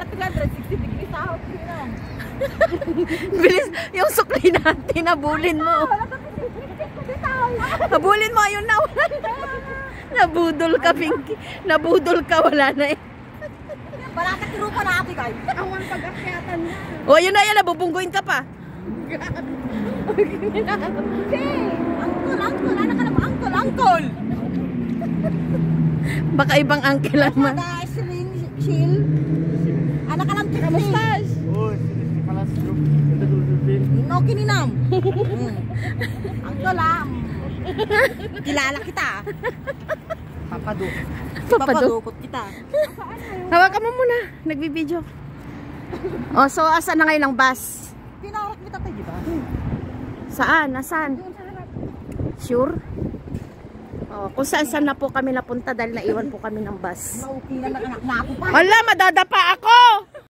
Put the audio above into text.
360 degrees out. Bilis, yung sukli natin, nabulin mo. Nabulin mo, ayun na. Nabudol ka, Pinky. Nabudol ka, wala na eh. Wala ka tirupa na ate, guys. Awan pag-akyatan na. O, yun na yan, nabubungguin ka pa. Uncle, anak ka na ba? Uncle. Baka ibang uncle naman. Chill. Anak ka lang, kamustas? No, kininam. Uncle, kilala kita. Papadukot kita. Hawakan mo muna, nagbibideo. O, so asan na ngayon ang bus? Pinawarak kita tayo, di ba? Saan? Nasaan? Sure? O, kung saan na po kami napunta dahil naiwan po kami ng bus. Naukilan na anak na ako pa. Wala, madadapa